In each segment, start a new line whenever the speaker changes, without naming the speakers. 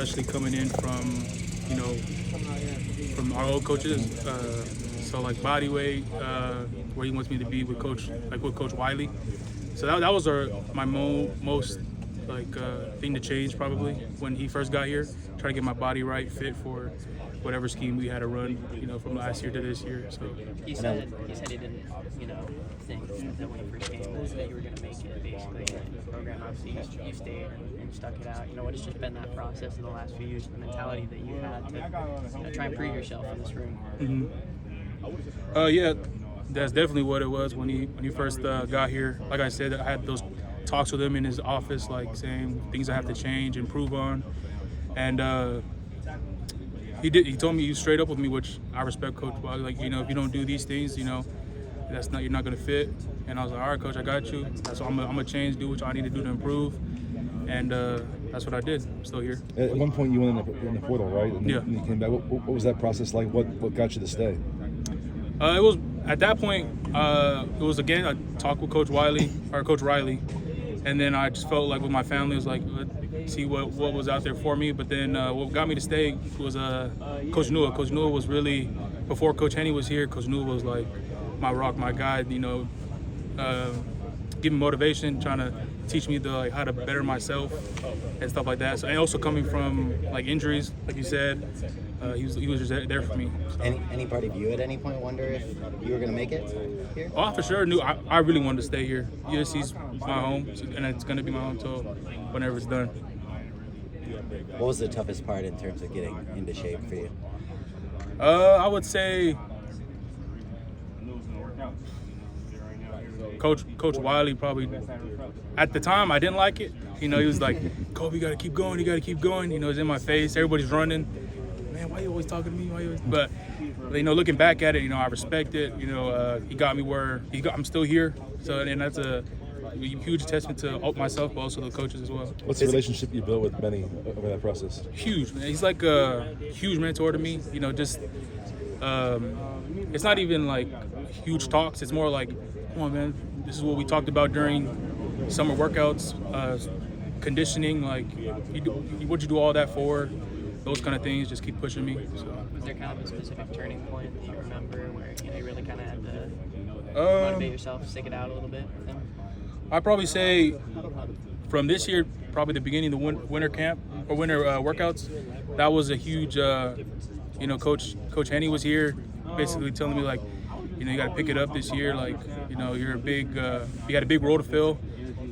especially coming in from, from our old coaches. So like body weight, where he wants me to be with Coach Wiley. So that was my most thing to change probably when he first got here. Try to get my body right, fit for whatever scheme we had to run, from last year to this year. So
he said he didn't, think that when he first came that you were going to make it basically in the program. Obviously, you stayed and stuck it out. What has just been that process in the last few years, the mentality that you had to try and prove yourself in this room?
Mm-hmm. Yeah, that's definitely what it was when he first got here. Like I said, I had those talks with him in his office, like saying things I have to change, improve on, and he told me straight up with me, which I respect, Coach. Like, if you don't do these things, you're not gonna fit. And I was like, all right, Coach, I got you. So I'm gonna change, do what I need to do to improve, and that's what I did. I'm still here.
At one point, you went in the portal, right? And
yeah.
And you came back. What was that process like? What got you to stay?
It was at that point. It was again a talk with Coach Riley, and then I just felt like with my family, it was like see what was out there for me. But then what got me to stay was Coach Newell. Coach Newell was really, before Coach Henny was here, Coach Newell was like my rock, my guide. Give me motivation, trying to teach me how to better myself and stuff like that. So, and also coming from injuries, like you said, he was just there for me. So.
Any part of you at any point wonder if you were going to make it here?
Oh, for sure. I really wanted to stay here. USC's my home, and it's going to be my home until whenever it's done.
What was the toughest part in terms of getting into shape for you?
I would say Coach Wiley probably. At the time, I didn't like it. He was like, Kobe, you got to keep going. You got to keep going. It's in my face. Everybody's running. Man, why are you always talking to me? But looking back at it, I respect it. He got me where I'm still here. So, and that's a huge testament to myself, but also the coaches as well.
What's the relationship you built with Benny over that process?
Huge, man. He's like a huge mentor to me. It's not even like huge talks. It's more like, come on, man. This is what we talked about during summer workouts, conditioning. Like, what'd you do all that for? Those kind of things just keep pushing me. So.
Was there kind of a specific turning point that you remember where you really kind of had to motivate yourself, stick it out a little bit with him?
I'd probably say from this year, probably the beginning of the winter camp or winter workouts. That was a huge. Coach Henny was here, basically telling me like, you got to pick it up this year. Like, you're a big. You got a big role to fill.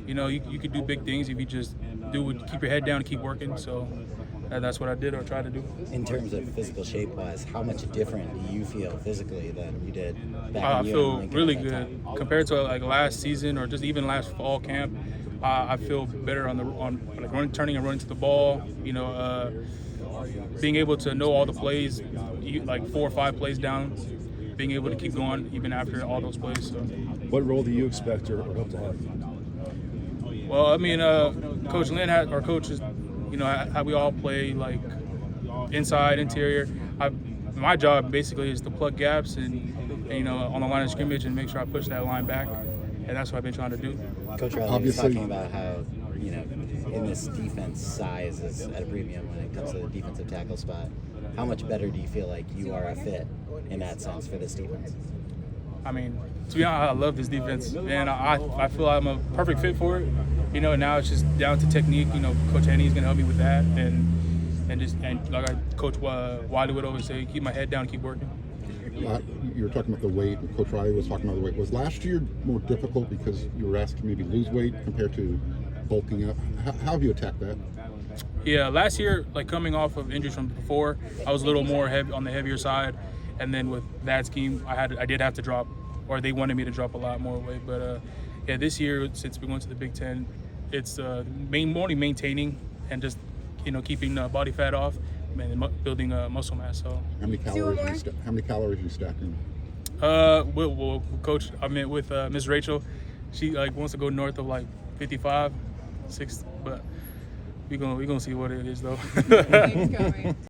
You could do big things if you just keep your head down and keep working. So. That's what I did or tried to do.
In terms of physical shape-wise, how much different do you feel physically than you did back
I
in
feel really good compared to last season or just even last fall camp. I feel better on turning and running to the ball. Being able to know all the plays, like 4 or 5 plays down, being able to keep going even after all those plays. So.
What role do you expect or hope to have?
Well, Coach Lynn our coaches. How we all play, like inside, interior. My job basically is to plug gaps and on the line of scrimmage and make sure I push that line back, and that's what I've been trying to do.
Coach Riley was talking about how in this defense, size is at a premium when it comes to the defensive tackle spot. How much better do you feel like you are a fit in that sense for this defense?
To be honest, I love this defense, and I feel I'm a perfect fit for it. Now it's just down to technique. Coach Henny is going to help me with that, and like Coach Wiley would always say, keep my head down, keep working.
You were talking about the weight, and Coach Riley was talking about the weight. Was last year more difficult because you were asked to maybe lose weight compared to bulking up? How have you attacked that?
Yeah, last year, coming off of injuries from before, I was a little more on the heavier side, and then with that scheme, I did have to drop, or they wanted me to drop a lot more weight, but. Yeah, this year, since we went to the Big Ten, it's more maintaining and just, keeping body fat off and building muscle mass. So.
How many calories are you stacking?
Well, Coach, I met with Miss Rachel. She wants to go north of 55, 6, but we're gonna see what it is though.